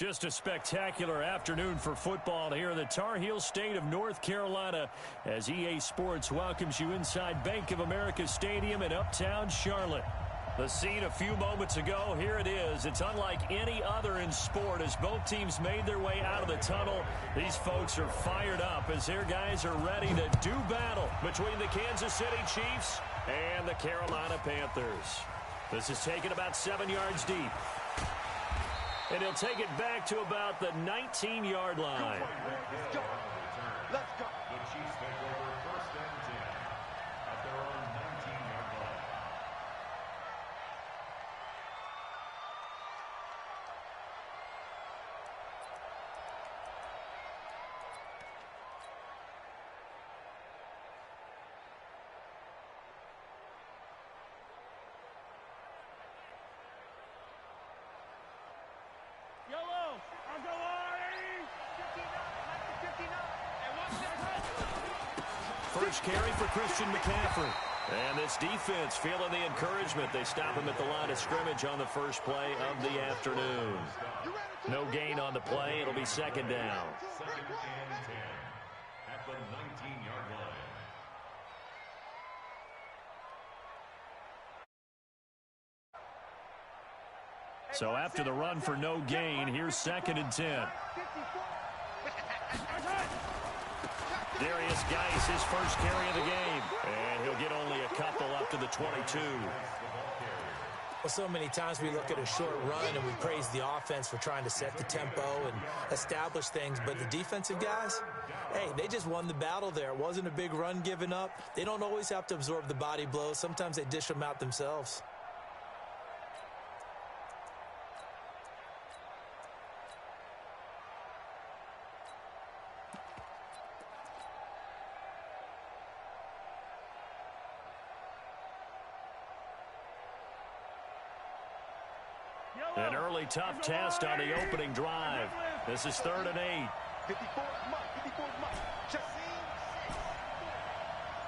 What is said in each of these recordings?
Just a spectacular afternoon for football here in the Tar Heel state of North Carolina as EA Sports welcomes you inside Bank of America Stadium in uptown Charlotte. The scene a few moments ago, here it is. It's unlike any other in sport as both teams made their way out of the tunnel. These folks are fired up as their guys are ready to do battle between the Kansas City Chiefs and the Carolina Panthers. This is taken about 7 yards deep. And he'll take it back to about the 19-yard line. Let's go. Let's go. The Chiefs take over first and 10 at their own 19-yard line. Yellow, I'll go Artie! 59. First carry for Christian McCaffrey. And this defense feeling the encouragement. They stop him at the line of scrimmage on the first play of the afternoon. No gain on the play. It'll be second down. Second and 10 at the 19-yard line. So after the run for no gain, here's second and 10. Darius Geis, his first carry of the game. And he'll get only a couple up to the 22. Well, so many times we look at a short run and we praise the offense for trying to set the tempo and establish things. But the defensive guys, hey, they just won the battle there. It wasn't a big run given up. They don't always have to absorb the body blows. Sometimes they dish them out themselves. An early tough test on the opening drive. This is 3rd and 8. 54 Mike. Check.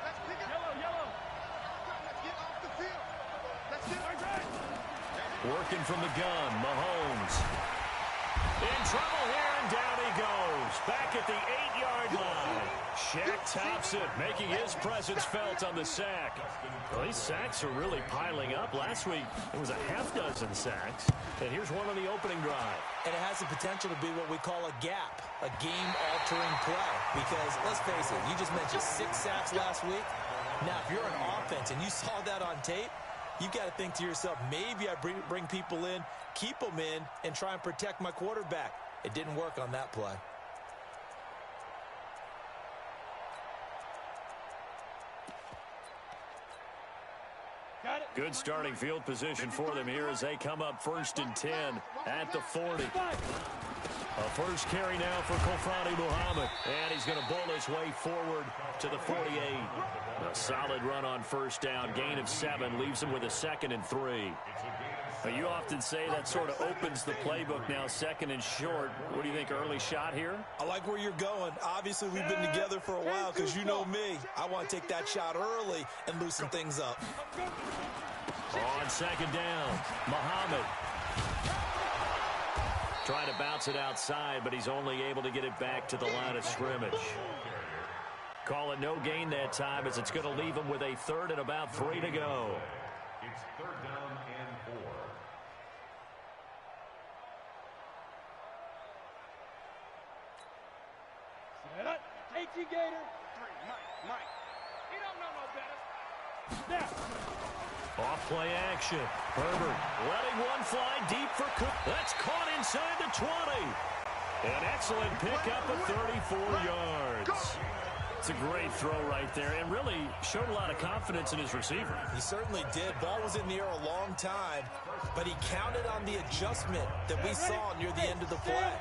Let's pick it. Yellow. Let's get off the field. Let's get Working from the gun, Mahomes. In trouble here, and down he goes. Back at the 8-yard line. Shaq tops it, making his presence felt on the sack. Well, these sacks are really piling up. Last week, it was a half-dozen sacks. And here's one on the opening drive. And it has the potential to be what we call a gap, a game-altering play. Because, let's face it, you just mentioned 6 sacks last week. Now, if you're an offense and you saw that on tape, you've got to think to yourself, maybe I bring people in, keep them in, and try and protect my quarterback. It didn't work on that play. Good starting field position for them here as they come up 1st and 10 at the 40. A first carry now for Kofani Muhammad. And he's going to bull his way forward to the 48. A solid run on first down. Gain of 7 leaves him with a 2nd and 3. But you often say that sort of opens the playbook now, 2nd and short. What do you think, early shot here? I like where you're going. Obviously, we've been together for a while because you know me. I want to take that shot early and loosen things up. On 2nd down, Muhammad. Trying to bounce it outside, but he's only able to get it back to the line of scrimmage. Call it no gain that time as it's going to leave him with a 3rd and about 3 to go. It's 3rd down and 4. Set up. Take you, Gator. 3, Mike. You don't know no better. Snap. Off play action. Herbert letting one fly deep for Cook. That's caught inside the 20. An excellent pickup of 34 yards. It's a great throw right there and really showed a lot of confidence in his receiver. He certainly did. Ball was in the air a long time, but he counted on the adjustment that we saw near the end of the play.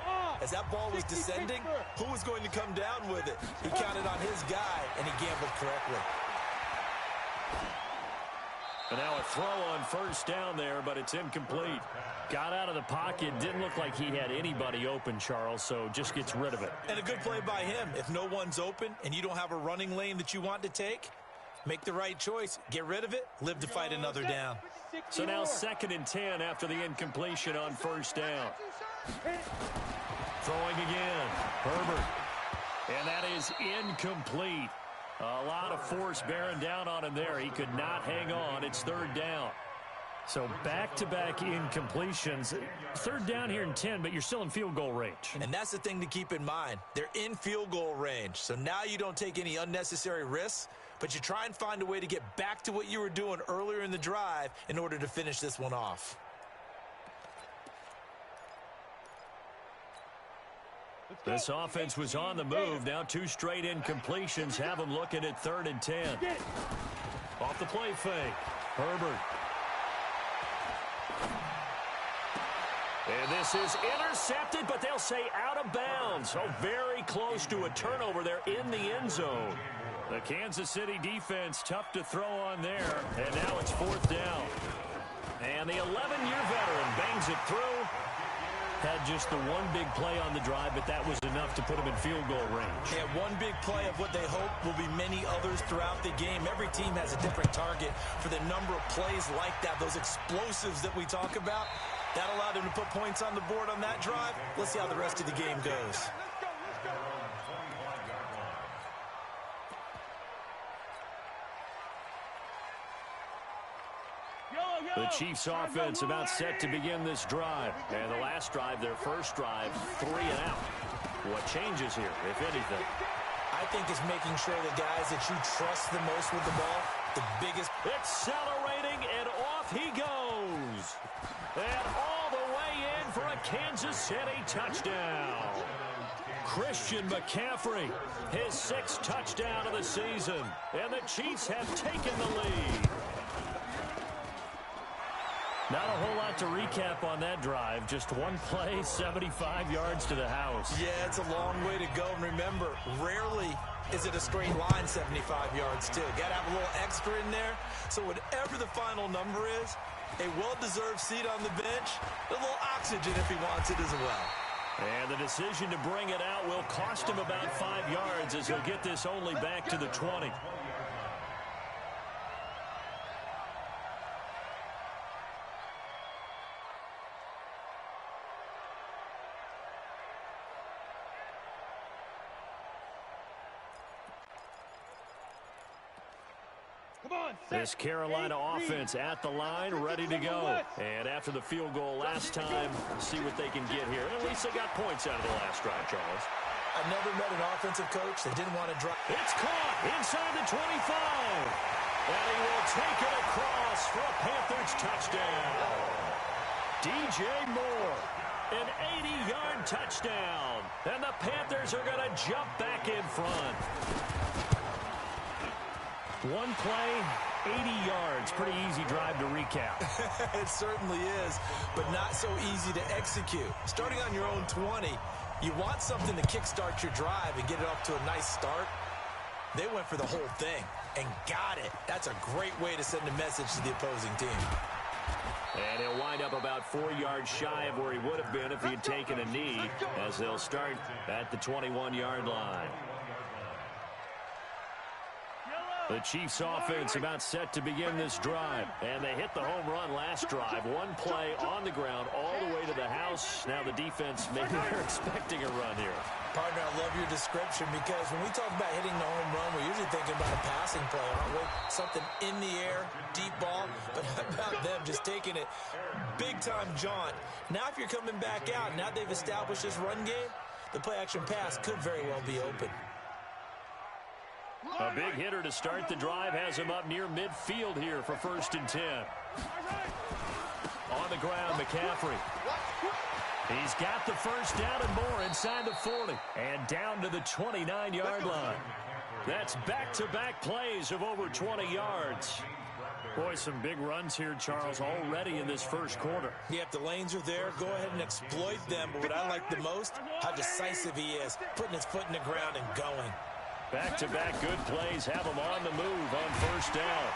As that ball was descending, who was going to come down with it? He counted on his guy, and he gambled correctly. And now a throw on first down there, but it's incomplete. Got out of the pocket. Didn't look like he had anybody open, Charles, so just gets rid of it. And a good play by him. If no one's open and you don't have a running lane that you want to take, make the right choice. Get rid of it. Live to fight another down. So now 2nd and 10 after the incompletion on first down. Throwing again. Herbert. And that is incomplete. A lot of force bearing down on him there. He could not hang on. It's third down. So back-to-back incompletions. Third down here in 10, but you're still in field goal range. And that's the thing to keep in mind. They're in field goal range. So now you don't take any unnecessary risks, but you try and find a way to get back to what you were doing earlier in the drive in order to finish this one off. This offense was on the move. Now 2 straight incompletions have them looking at 3rd and 10. Off the play fake. Herbert. And this is intercepted, but they'll say out of bounds. Oh, very close to a turnover there in the end zone. The Kansas City defense tough to throw on there, and now it's 4th down. And the 11-year veteran bangs it through. Had just the one big play on the drive, but that was enough to put him in field goal range. Yeah, one big play of what they hope will be many others throughout the game. Every team has a different target for the number of plays like that, those explosives that we talk about. That allowed him to put points on the board on that drive. Let's see how the rest of the game goes. The Chiefs offense about set to begin this drive. And the last drive, their first drive, 3 and out. What changes here, if anything? I think it's making sure the guys that you trust the most with the ball, the biggest. Accelerating, and off he goes. And all the way in for a Kansas City touchdown. Christian McCaffrey, his 6th touchdown of the season. And the Chiefs have taken the lead. Not a whole lot to recap on that drive. Just one play, 75 yards to the house. Yeah, it's a long way to go. And remember, rarely is it a straight line 75 yards, too. Got to have a little extra in there. So whatever the final number is, a well-deserved seat on the bench, a little oxygen if he wants it as well. And the decision to bring it out will cost him about 5 yards as he'll get this only back to the 20. This Carolina offense at the line, ready to go. And after the field goal last time, see what they can get here. At least they got points out of the last drive, Charles. I've never met an offensive coach that didn't want to drive. It's caught inside the 25. And he will take it across for a Panthers touchdown. DJ Moore, an 80-yard touchdown. And the Panthers are going to jump back in front. One play, 80 yards. Pretty easy drive to recap. It certainly is, but not so easy to execute. Starting on your own 20, you want something to kickstart your drive and get it off to a nice start. They went for the whole thing and got it. That's a great way to send a message to the opposing team. And he'll wind up about 4 yards shy of where he would have been if he had taken a knee, as they'll start at the 21-yard line. The Chiefs offense about set to begin this drive. And they hit the home run last drive. One play on the ground all the way to the house. Now the defense, maybe they're expecting a run here. Partner, I love your description because when we talk about hitting the home run, we're usually thinking about a passing play, aren't we? Something in the air, deep ball. But how about them just taking it big-time jaunt? Now if you're coming back out, now they've established this run game, the play-action pass could very well be open. A big hitter to start the drive has him up near midfield here for 1st and 10. On the ground, McCaffrey. He's got the first down and more inside the 40. And down to the 29-yard line. That's back-to-back plays of over 20 yards. Boy, some big runs here, Charles, already in this first quarter. Yeah, if the lanes are there, go ahead and exploit them. But what I like the most, how decisive he is, putting his foot in the ground and going. Back-to-back good plays have him on the move on first down.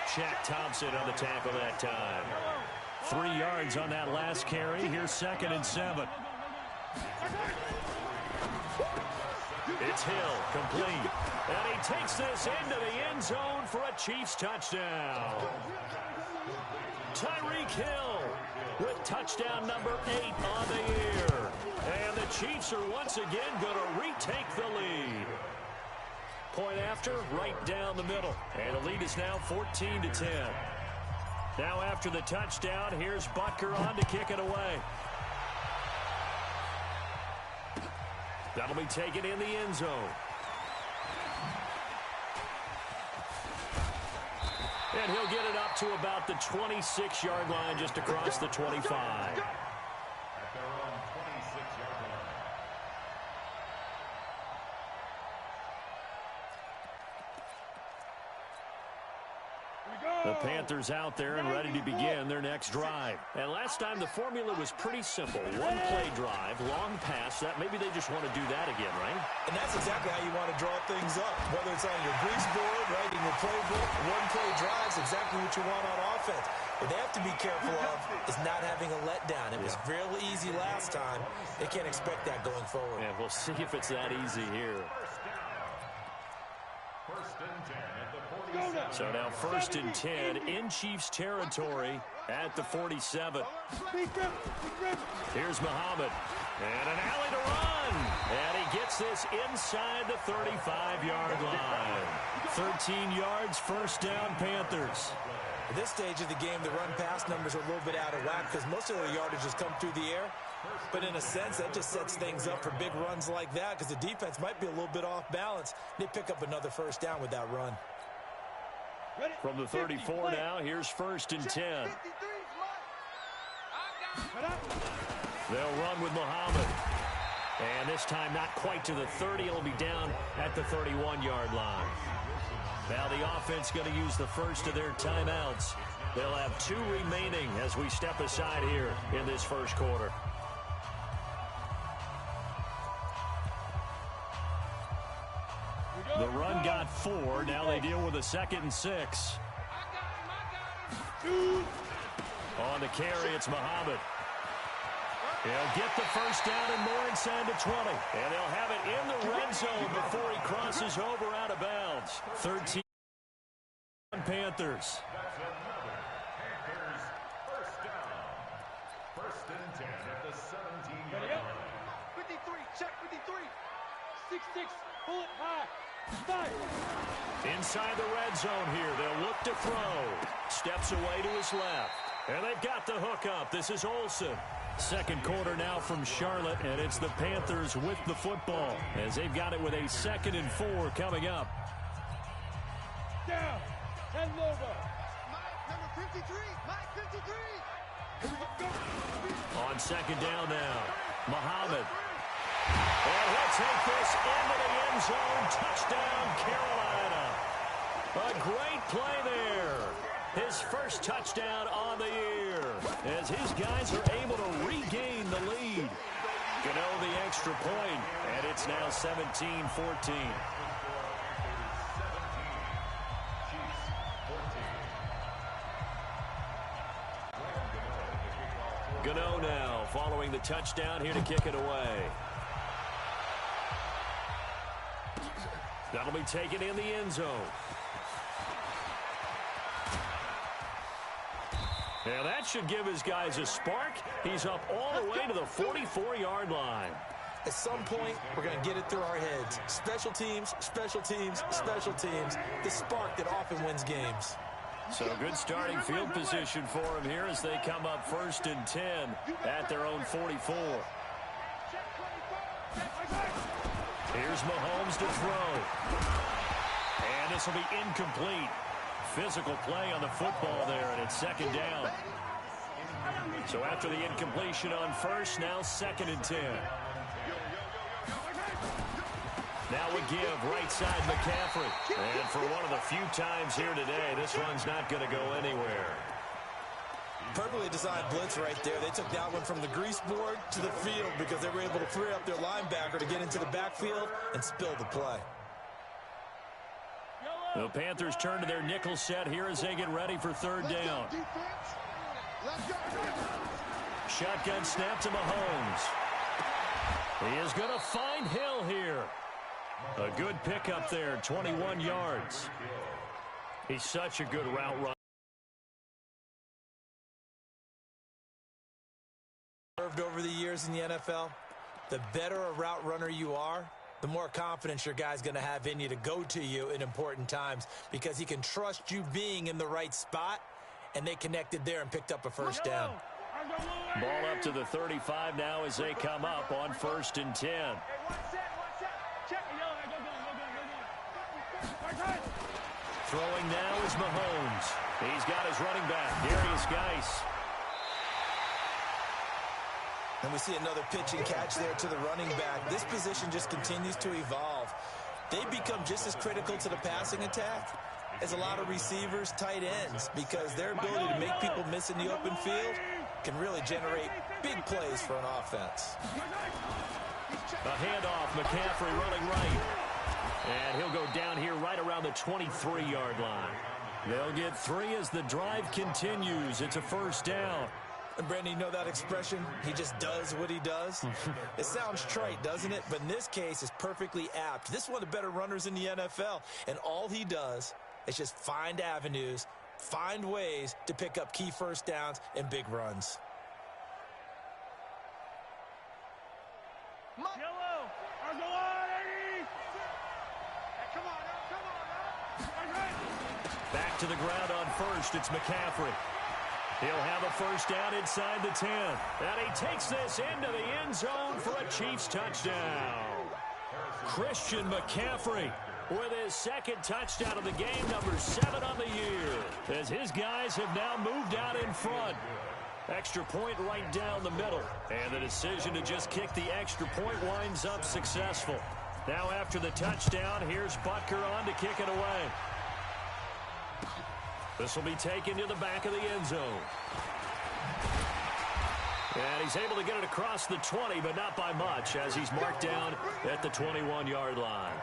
Shaq Thompson on the tackle that time. 3 yards on that last carry. Here's 2nd and 7. It's Hill, complete. And he takes this into the end zone for a Chiefs touchdown. Tyreek Hill with touchdown number 8 on the year. And the Chiefs are once again going to retake the lead. Point after, right down the middle. And the lead is now 14-10. Now after the touchdown, here's Butker on to kick it away. That'll be taken in the end zone. And he'll get it up to about the 26-yard line, just across the 25. At their own 26-yard line. The Panthers out there and ready to begin their next drive. And last time the formula was pretty simple. One play drive, long pass. That maybe they just want to do that again, right? And that's exactly how you want to draw things up. Whether it's on your grease board, right, in your playbook, one play drives exactly what you want on offense. What they have to be careful of is not having a letdown. It was fairly easy last time. They can't expect that going forward. And we'll see if it's that easy here. First and 10 at the 47. So now first and 10 in Chiefs territory at the 47. Here's Muhammad. And an alley to run. And he gets this inside the 35-yard line. 13 yards, first down, Panthers. At this stage of the game, the run-pass numbers are a little bit out of whack because most of the yardage has come through the air. But in a sense, that just sets things up for big runs like that because the defense might be a little bit off balance. They pick up another first down with that run. From the 34 now, here's first and 10. They'll run with Muhammad. And this time not quite to the 30. It'll be down at the 31-yard line. Now the offense going to use the first of their timeouts. They'll have 2 remaining as we step aside here in this first quarter. The run got 4. Now they deal with a 2nd and 6. On the carry, it's Muhammad. He'll get the first down and more inside the 20. And they'll have it in the red zone before he crosses over out of bounds. 13 Panthers. That's another Panthers first down. First and 10 at the 17-yard line. 53, check 53. 6-6, pull it high. Inside the red zone here. They'll look to throw. Steps away to his left. And they've got the hook up. This is Olsen. Second quarter now from Charlotte, and it's the Panthers with the football as they've got it with a 2nd and 4 coming up. Down. And Lobo. Mike, number 53. Mike, 53. On second down now, Muhammad. And he'll take this into the end zone. Touchdown, Carolina. A great play there. His first touchdown on the year as his guys are able to regain the lead. Gano the extra point, and it's now 17-14. Gano now following the touchdown here to kick it away. That'll be taken in the end zone. Now that should give his guys a spark. He's up all the way to the 44-yard line. At some point, we're going to get it through our heads. Special teams, special teams, special teams. The spark that often wins games. So good starting field position for him here as they come up first and 10 at their own 44. Here's Mahomes to throw. And this will be incomplete. Physical play on the football there, and it's second down. So after the incompletion on first, now 2nd and 10. Now we give right side McCaffrey. And for one of the few times here today, this one's not going to go anywhere. Perfectly designed blitz right there. They took that one from the grease board to the field because they were able to free up their linebacker to get into the backfield and spill the play. The Panthers turn to their nickel set here as they get ready for third down. Shotgun snap to Mahomes. He is going to find Hill here. A good pickup there, 21 yards. He's such a good route runner. observed over the years in the NFL, the better a route runner you are, the more confidence your guy's going to have in you to go to you in important times because he can trust you being in the right spot, and they connected there and picked up a first down. Ball up to the 35 now as they come up on 1st and 10. Throwing now is Mahomes. He's got his running back, Darius Geis. And we see another pitch and catch there to the running back. This position just continues to evolve. They become just as critical to the passing attack as a lot of receivers, tight ends, because their ability to make people miss in the open field can really generate big plays for an offense. A handoff, McCaffrey running right. And he'll go down here right around the 23-yard line. They'll get 3 as the drive continues. It's a first down. And Brandon, you know that expression? He just does what he does? It sounds trite, doesn't it? But in this case, it's perfectly apt. This is one of the better runners in the NFL. And all he does is just find avenues, find ways to pick up key first downs and big runs. Yellow. Or go on, Eddie. Hey, come on now. Back to the ground on 1st. It's McCaffrey. He'll have a first down inside the 10. And he takes this into the end zone for a Chiefs touchdown. Christian McCaffrey with his 2nd touchdown of the game, number 7 on the year, as his guys have now moved out in front. Extra point right down the middle. And the decision to just kick the extra point winds up successful. Now after the touchdown, here's Butker on to kick it away. This will be taken to the back of the end zone. And he's able to get it across the 20, but not by much, as he's marked down at the 21-yard line.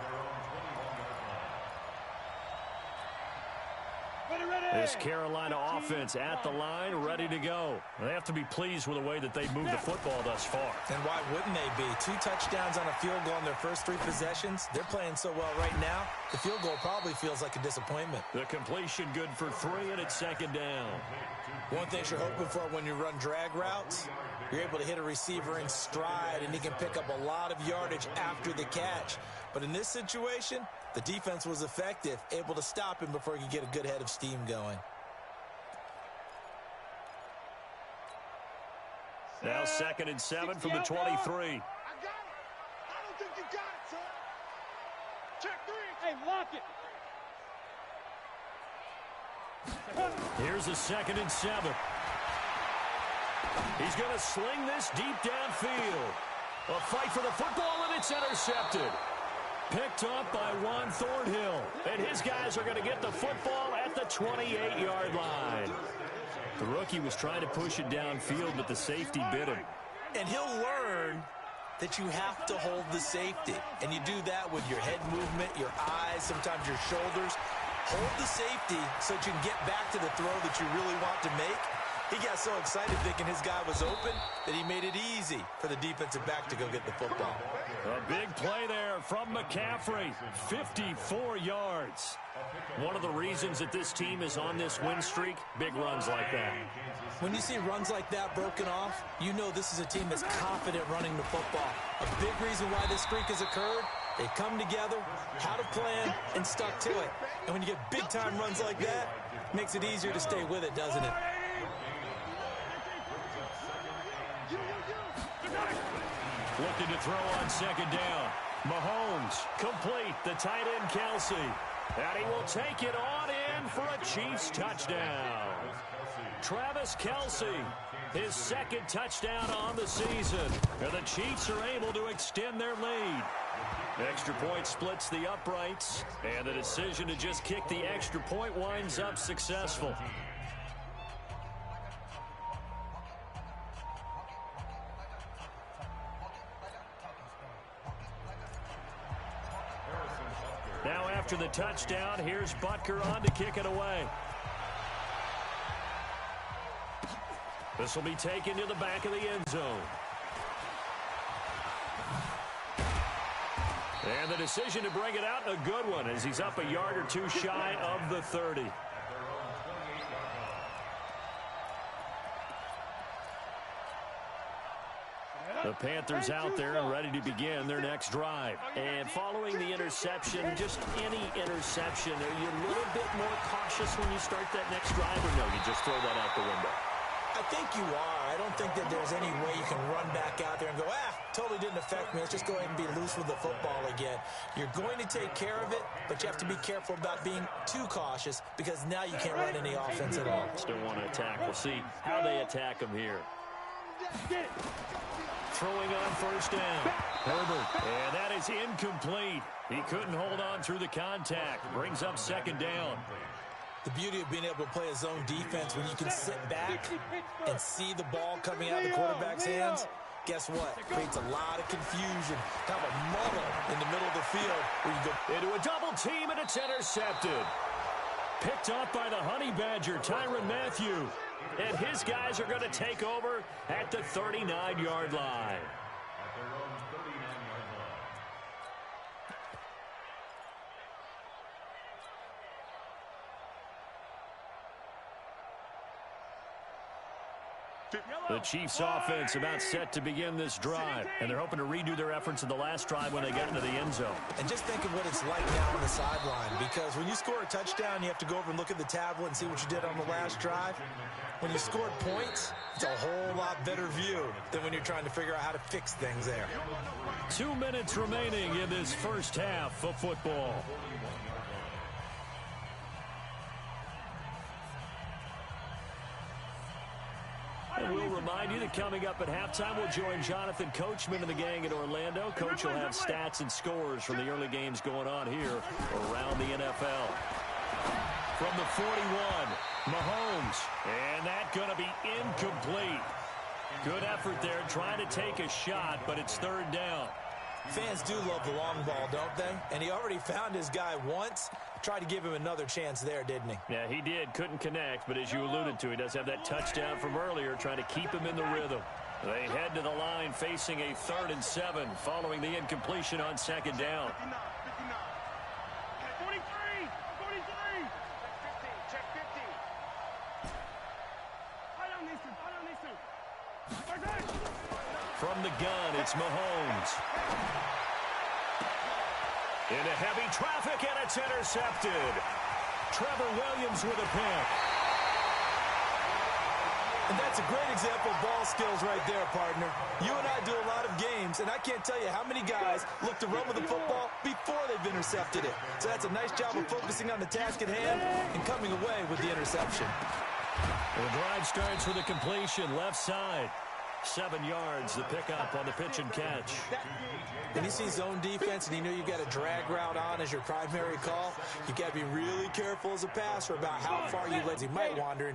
This Carolina offense at the line, ready to go. They have to be pleased with the way that they've moved the football thus far. And why wouldn't they be? 2 touchdowns on a field goal in their first 3 possessions. They're playing so well right now, the field goal probably feels like a disappointment. The completion good for 3, and it's 2nd down. One thing you're hoping for when you run drag routes, you're able to hit a receiver in stride, and he can pick up a lot of yardage after the catch. But in this situation, the defense was effective, able to stop him before he could get a good head of steam going. Now 2nd and 7 from the 23. I got it. I don't think you got it, son. Check 3. Hey, lock it. Here's a 2nd and 7. He's going to sling this deep downfield. A fight for the football, and it's intercepted. Picked up by Juan Thornhill. And his guys are going to get the football at the 28-yard line. The rookie was trying to push it downfield, but the safety bit him. And he'll learn that you have to hold the safety. And you do that with your head movement, your eyes, sometimes your shoulders. Hold the safety so that you can get back to the throw that you really want to make. He got so excited thinking his guy was open that he made it easy for the defensive back to go get the football. A big play there from McCaffrey, 54 yards. One of the reasons that this team is on this win streak, big runs like that. When you see runs like that broken off, you know this is a team that's confident running the football. A big reason why this streak has occurred, they come together, had a plan, and stuck to it. And when you get big-time runs like that, it makes it easier to stay with it, doesn't it? Looking to throw on 2nd down. Mahomes complete, the tight end Kelsey. And he will take it on in for a Chiefs touchdown. Travis Kelsey, his 2nd touchdown on the season. And the Chiefs are able to extend their lead. Extra point splits the uprights. And the decision to just kick the extra point winds up successful. Now after the touchdown, here's Butker on to kick it away. This will be taken to the back of the end zone. And the decision to bring it out, a good one, as he's up a yard or 2 shy of the 30. The Panthers out there and ready to begin their next drive. And following the interception, just any interception, are you a little bit more cautious when you start that next drive, or no, you just throw that out the window? I think you are. I don't think that there's any way you can run back out there and go, totally didn't affect me. Let's just go ahead and be loose with the football again. You're going to take care of it, but you have to be careful about being too cautious because now you can't run any offense at all. Still want to attack. We'll see how they attack him here. Throwing on first down. Herbert. And that is incomplete. He couldn't hold on through the contact. Brings up second down. The beauty of being able to play a zone defense when you can sit back and see the ball coming out of the quarterback's hands, guess what? It creates a lot of confusion, kind of a muddle in the middle of the field where you go into a double team, and it's intercepted. Picked up by the Honey Badger, Tyrann Mathieu. And his guys are going to take over at the 39-yard line. At their own 39-yard line. The Chiefs offense about set to begin this drive, and they're hoping to redo their efforts in the last drive when they got into the end zone. And just think of what it's like now on the sideline, because when you score a touchdown, you have to go over and look at the tablet and see what you did on the last drive. When you scored points, it's a whole lot better view than when you're trying to figure out how to fix things there. 2 minutes remaining in this first half of football. And we'll remind you that coming up at halftime, we'll join Jonathan Coachman and the gang in Orlando. Coach will have stats and scores from the early games going on here around the NFL. From the 41, Mahomes. And that's going to be incomplete. Good effort there, trying to take a shot, but it's third down. Fans do love the long ball, don't they? And he already found his guy once. Tried to give him another chance there, didn't he? Yeah, he did. Couldn't connect, but as you alluded to, he does have that touchdown from earlier, trying to keep him in the rhythm. They head to the line facing a 3rd and 7 following the incompletion on second down. 43! 43! Check 50. Right on these two. From the gun, it's Mahomes. Into heavy traffic, and it's intercepted. Trevor Williams with a pick. And that's a great example of ball skills right there, partner. You and I do a lot of games, and I can't tell you how many guys look to run with the football before they've intercepted it. So that's a nice job of focusing on the task at hand and coming away with the interception. The drive starts with a completion, left side. 7 yards, the pickup on the pitch and catch. When you see zone defense and you know you've got a drag route on as your primary call, you got to be really careful as a passer about how far you let him. He might wander.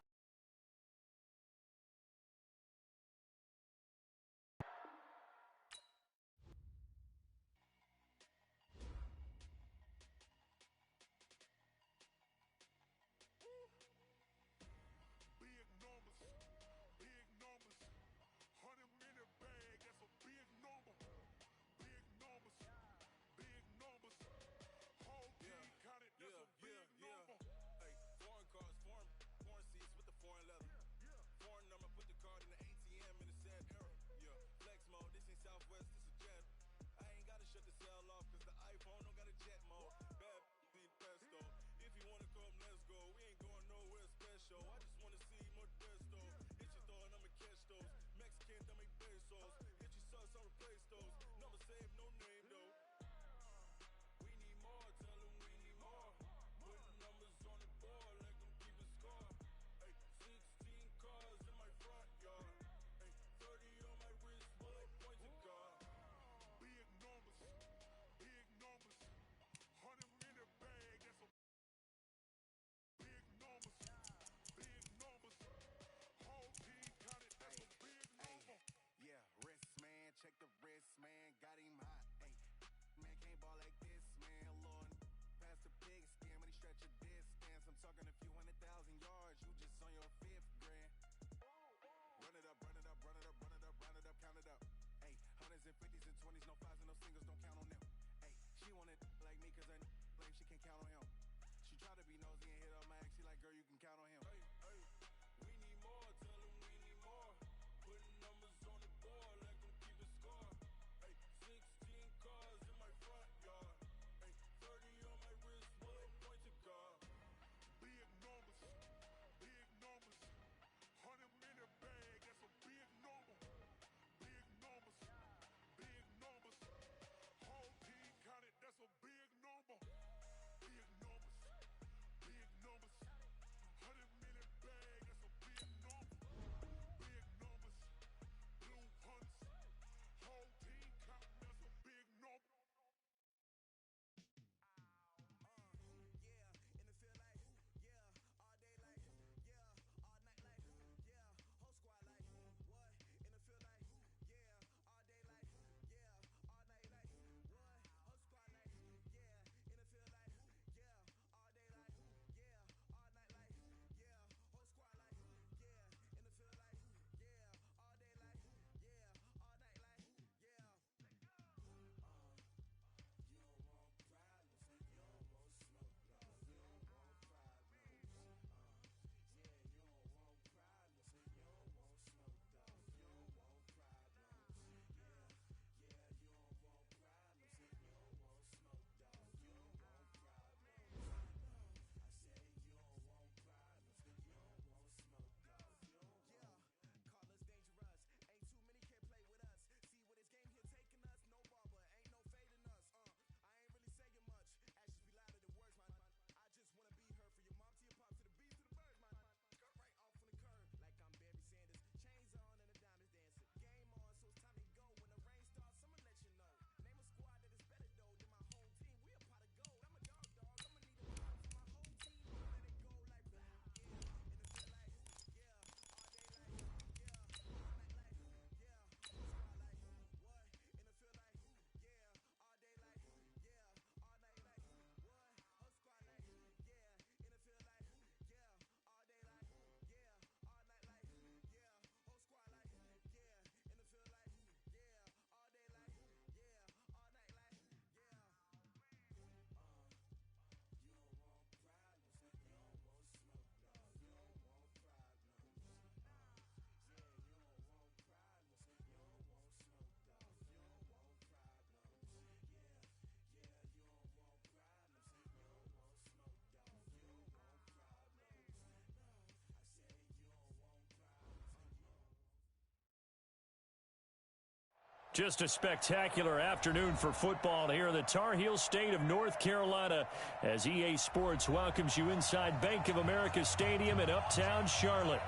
Just a spectacular afternoon for football here in the Tar Heel state of North Carolina as EA Sports welcomes you inside Bank of America Stadium in Uptown Charlotte.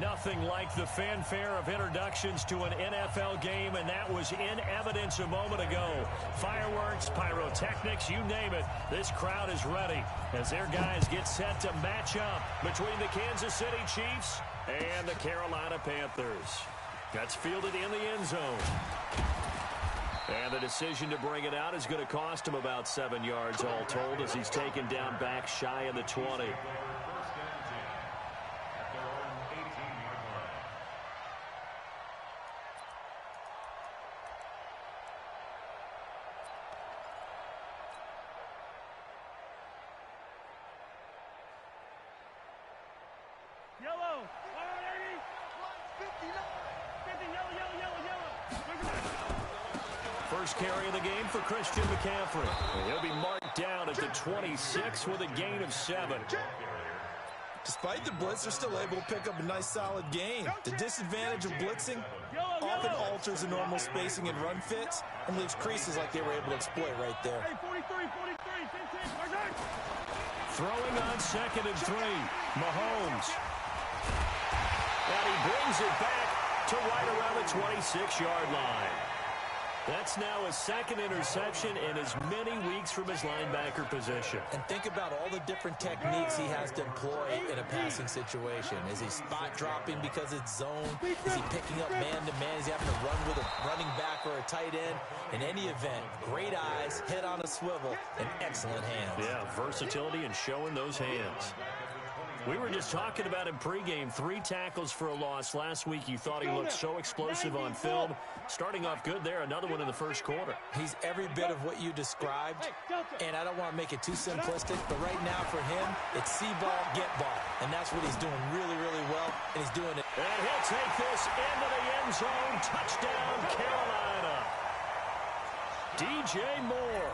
Nothing like the fanfare of introductions to an NFL game, and that was in evidence a moment ago. Fireworks, pyrotechnics, you name it. This crowd is ready as their guys get set to match up between the Kansas City Chiefs and the Carolina Panthers. That's fielded in the end zone. And the decision to bring it out is going to cost him about 7 yards all told as he's taken down back shy of the 20. Yellow. First carry of the game for Christian McCaffrey. He'll be marked down at the 26 with a gain of 7. Despite the blitz, they're still able to pick up a nice solid gain. The disadvantage of blitzing often alters the normal spacing and run fits and leaves creases like they were able to exploit right there. Hey, 43, 15. Throwing on 2nd and 3. Mahomes. And he brings it back to right around the 26-yard line. That's now his 2nd interception in as many weeks from his linebacker position. And think about all the different techniques he has to employ in a passing situation. Is he spot dropping because it's zone? Is he picking up man-to-man? Is he having to run with a running back or a tight end? In any event, great eyes, head on a swivel, and excellent hands. Yeah, versatility and showing those hands. We were just talking about him pregame. 3 tackles for a loss last week. You thought he looked so explosive on film. Starting off good there. Another one in the first quarter. He's every bit of what you described, and I don't want to make it too simplistic, but right now for him, it's see ball, get ball, and that's what he's doing really, really well, and he's doing it. And he'll take this into the end zone. Touchdown, Carolina. DJ Moore.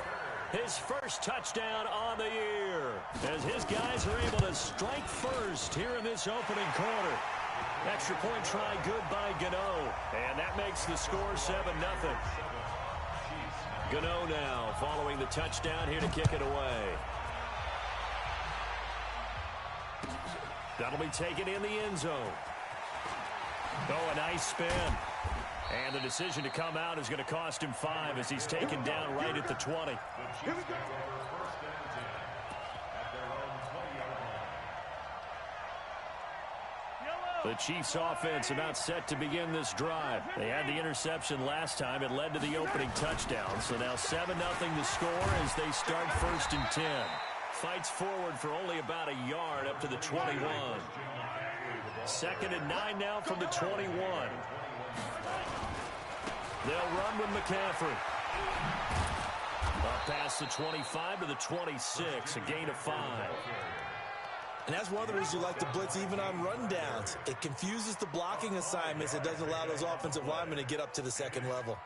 His first touchdown on the year as his guys are able to strike first here in this opening quarter. Extra point try good by Gano, and that makes the score 7-0. Gano now following the touchdown here to kick it away. That'll be taken in the end zone. Oh, a nice spin. And the decision to come out is going to cost him 5 as he's taken down right at the 20. Here we go. First and 10 at their own 20-yard line. The Chiefs offense about set to begin this drive. They had the interception last time. It led to the opening touchdown. So now 7-0 the score as they start 1st and 10. Fights forward for only about a yard up to the 21. 2nd and 9 now from the 21. They'll run with McCaffrey. Up past the 25 to the 26, a gain of 5. And that's one of the reasons you like to blitz even on rundowns. It confuses the blocking assignments. It doesn't allow those offensive linemen to get up to the 2nd level.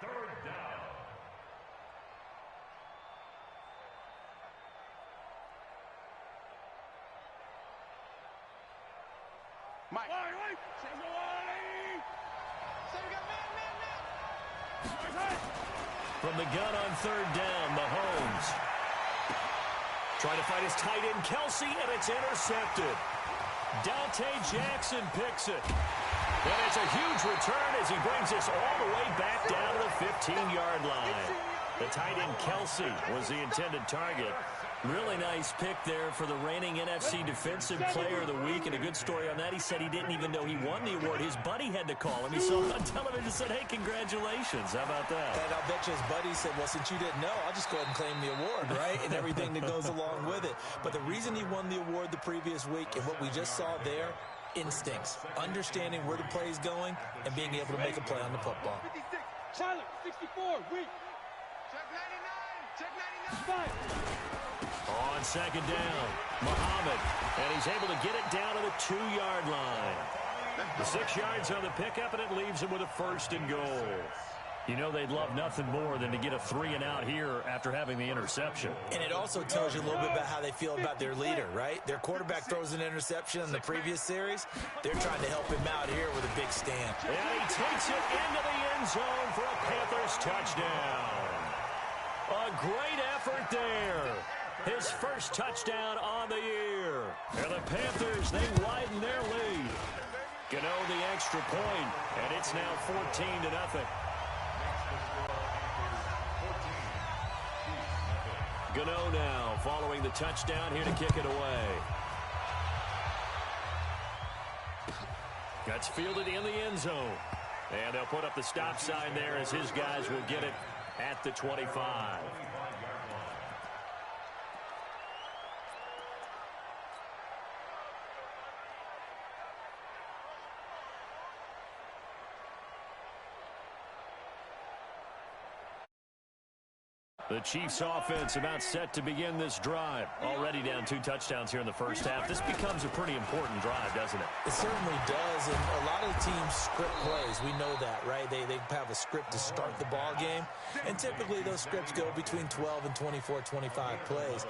Mike. From the gun on 3rd down, Mahomes. Trying to find his tight end, Kelsey, and it's intercepted. Dante Jackson picks it. And it's a huge return as he brings us all the way back down to the 15-yard line. The tight end, Kelsey, was the intended target. Really nice pick there for the reigning NFC Defensive Player of the Week. And a good story on that, he said he didn't even know he won the award. His buddy had to call him. He saw him on television and said, hey, congratulations. How about that? And I'll bet you his buddy said, well, since you didn't know, I'll just go ahead and claim the award, right? And everything that goes along with it. But the reason he won the award the previous week and what we just saw there, instincts, understanding where the play is going and being able to make a play on the football. 56, Charlotte, 64, weak. Check 99, check 99. 5. On 2nd down, Muhammad, and he's able to get it down to the 2-yard line. The 6 yards on the pickup, and it leaves him with a 1st and goal. You know they'd love nothing more than to get a 3-and-out here after having the interception. And it also tells you a little bit about how they feel about their leader, right? Their quarterback throws an interception in the previous series. They're trying to help him out here with a big stand. And he takes it into the end zone for a Panthers touchdown. A great effort there. His first touchdown on the year. And the Panthers, they widen their lead. Gano the extra point, and it's now 14-0. Gano now following the touchdown here to kick it away. That's fielded in the end zone. And they'll put up the stop sign there as his guys will get it at the 25. The Chiefs offense about set to begin this drive. Already down 2 touchdowns here in the first half. This becomes a pretty important drive, doesn't it? It certainly does, and a lot of the teams script plays. We know that, right? They have a script to start the ball game, and typically those scripts go between 12 and 24, 25 plays.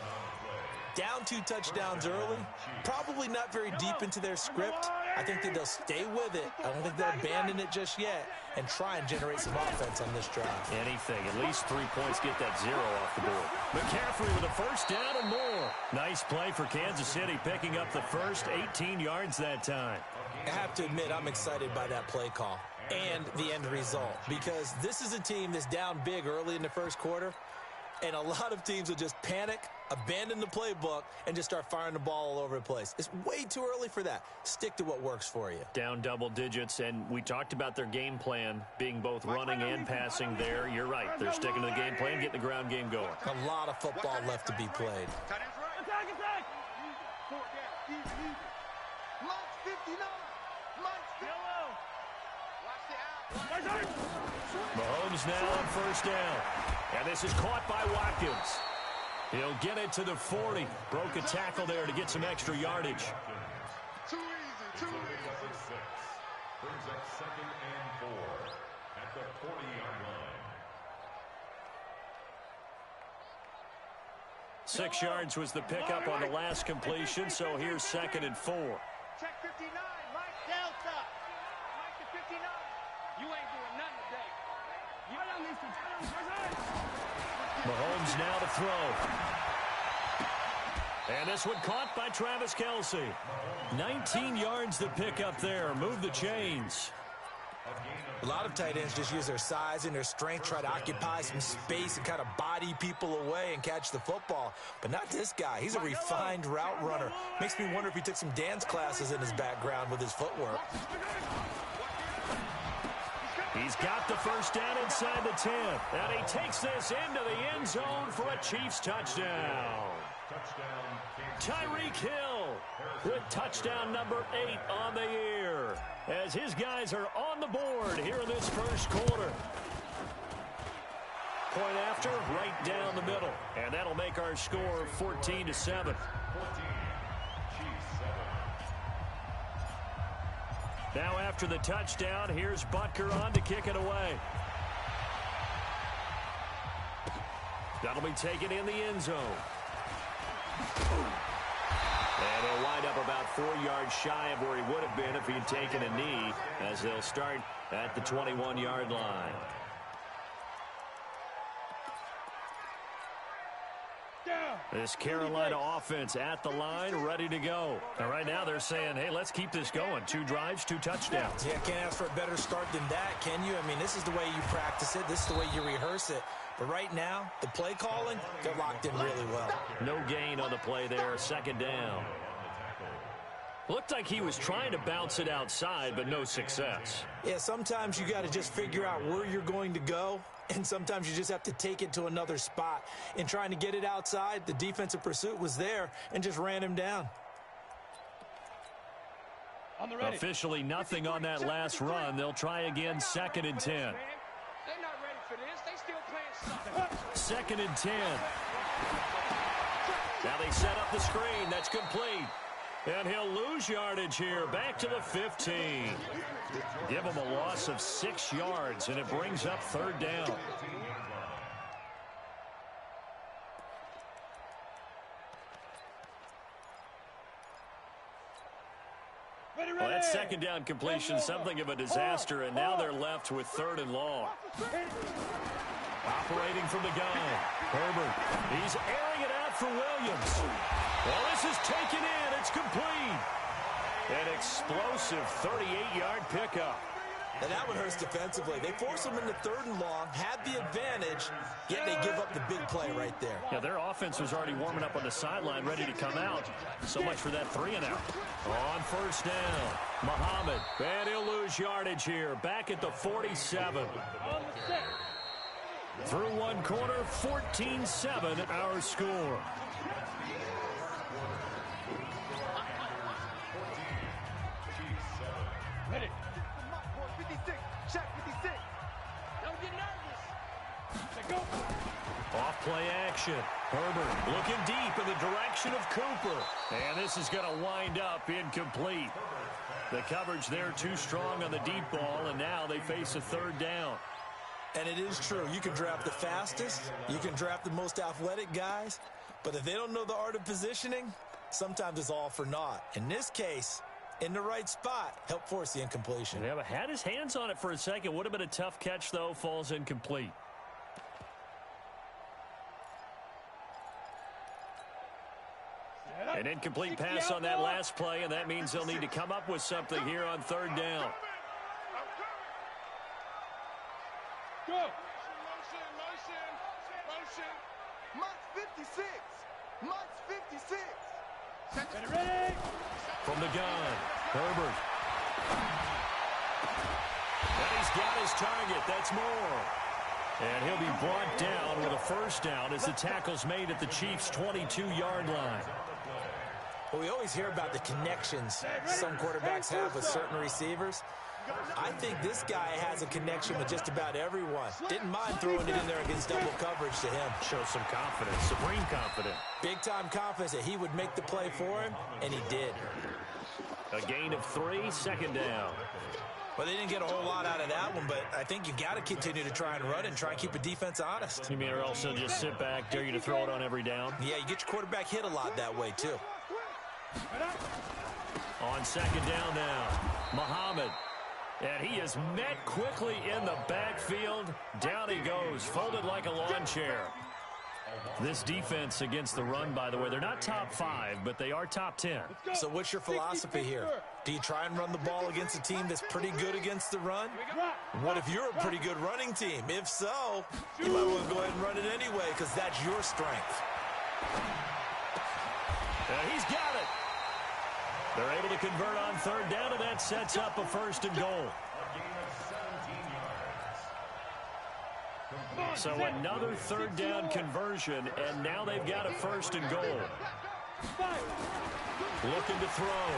Down 2 touchdowns early, probably not very deep into their script. I think that they'll stay with it. I don't think they'll abandon it just yet and try and generate some offense on this drive. Anything. At least 3 points, get that 0 off the board. McCaffrey with a first down and more. Nice play for Kansas City, picking up the first 18 yards that time. I have to admit, I'm excited by that play call and the end result because this is a team that's down big early in the first quarter, and a lot of teams will just panic, abandon the playbook, and just start firing the ball all over the place. It's way too early for that. Stick to what works for you. Down double digits, and we talked about their game plan being both running and passing there. You're right. They're sticking to the game plan, getting the ground game going. A lot of football left to be played. Attack! Mike's 59. Mike's 50. Watch the out. Mahomes now on first down. And this is caught by Watkins. He'll get it to the 40. Broke a tackle there to get some extra yardage. Too easy. Brings up 2nd and 4 at the 40-yard line. 6 yards was the pickup on the last completion, so here's 2nd and 4. Check 59. Mike Delta. Mike the 59. You ain't doing nothing today. Mahomes now to throw. And this one caught by Travis Kelce. 19 yards to pick up there. Move the chains. A lot of tight ends just use their size and their strength, try to occupy some space and kind of body people away and catch the football. But not this guy. He's a refined route runner. Makes me wonder if he took some dance classes in his background with his footwork. He's got the first down inside the 10. And he takes this into the end zone for a Chiefs touchdown. Tyreek Hill with touchdown number 8 on the year, as his guys are on the board here in this first quarter. Point after, right down the middle. And that'll make our score 14-7. Now after the touchdown, here's Butker on to kick it away. That'll be taken in the end zone. And he'll wind up about 4 yards shy of where he would have been if he'd taken a knee, as they'll start at the 21-yard line. This Carolina offense at the line, ready to go. And right now they're saying, hey, let's keep this going. 2 drives, 2 touchdowns. Yeah, can't ask for a better start than that, can you? I mean, this is the way you practice it. This is the way you rehearse it. But right now, the play calling, they're locked in really well. No gain on the play there, 2nd down. Looked like he was trying to bounce it outside, but no success. Yeah, sometimes you got to just figure out where you're going to go, and sometimes you just have to take it to another spot. In trying to get it outside, the defensive pursuit was there and just ran him down. Officially nothing on that last run. They'll try again, 2nd and 10. They're not ready for this. They still playing something. 2nd and 10. Now they set up the screen. That's complete. And he'll lose yardage here. Back to the 15. Give him a loss of 6 yards, and it brings up 3rd down. Well, that 2nd down completion, something of a disaster, and now they're left with 3rd and long. Operating from the gun, Herbert. He's airing it out for Williams. Well, this is taken in. It's complete. An explosive 38-yard pickup. And that one hurts defensively. They force them into 3rd and long, had the advantage, yet they give up the big play right there. Yeah, their offense was already warming up on the sideline, ready to come out. So much for that 3-and-out. On 1st down, Muhammad. And he'll lose yardage here. Back at the 47. Through one quarter, 14-7 our score. Ready. 56. Check 56. Don't get nervous. Let go. Off play action. Herbert looking deep in the direction of Cooper. And this is going to wind up incomplete. The coverage there too strong on the deep ball, and now they face a 3rd down. And it is true. You can draft the fastest. You can draft the most athletic guys. But if they don't know the art of positioning, sometimes it's all for naught. In this case, in the right spot, help force the incompletion. Yeah, but had his hands on it for a second. Would have been a tough catch, though. Falls incomplete. An incomplete pass on that last play, and that means they'll need to come up with something here on 3rd down. Go. Motion. March 56. March 56. Ready. From the gun, Herbert. And he's got his target. That's more. And he'll be brought down with a 1st down as the tackle's made at the Chiefs' 22-yard line. Well, we always hear about the connections some quarterbacks have with certain receivers. I think this guy has a connection with just about everyone. Didn't mind throwing it in there against double coverage to him. Shows some confidence, supreme confidence. Big-time confidence that he would make the play for him, and he did. A gain of 3, 2nd down. Well, they didn't get a whole lot out of that one, but I think you got to continue to try and run and try and keep the defense honest. You mean or else they'll just sit back, dare you to throw it on every down? Yeah, you get your quarterback hit a lot that way, too. On 2nd down now, Muhammad. And he is met quickly in the backfield. Down he goes, folded like a lawn chair. This defense against the run, by the way, they're not top 5, but they are top 10. So what's your philosophy here? Do you try and run the ball against a team that's pretty good against the run? What if you're a pretty good running team? If so, you might want to go ahead and run it anyway because that's your strength. And he's got it. They're able to convert on 3rd down, and that sets up a 1st and goal. So another 3rd down conversion, and now they've got a 1st and goal. Looking to throw.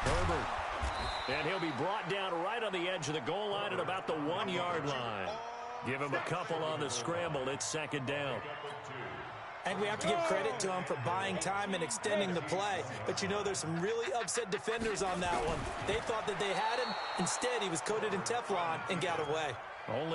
Herbert. And he'll be brought down right on the edge of the goal line at about the 1-yard line. Give him a couple on the scramble. It's 2nd down. I think we have to give credit to him for buying time and extending the play. But, you know, there's some really upset defenders on that one. They thought that they had him. Instead, he was coated in Teflon and got away. Only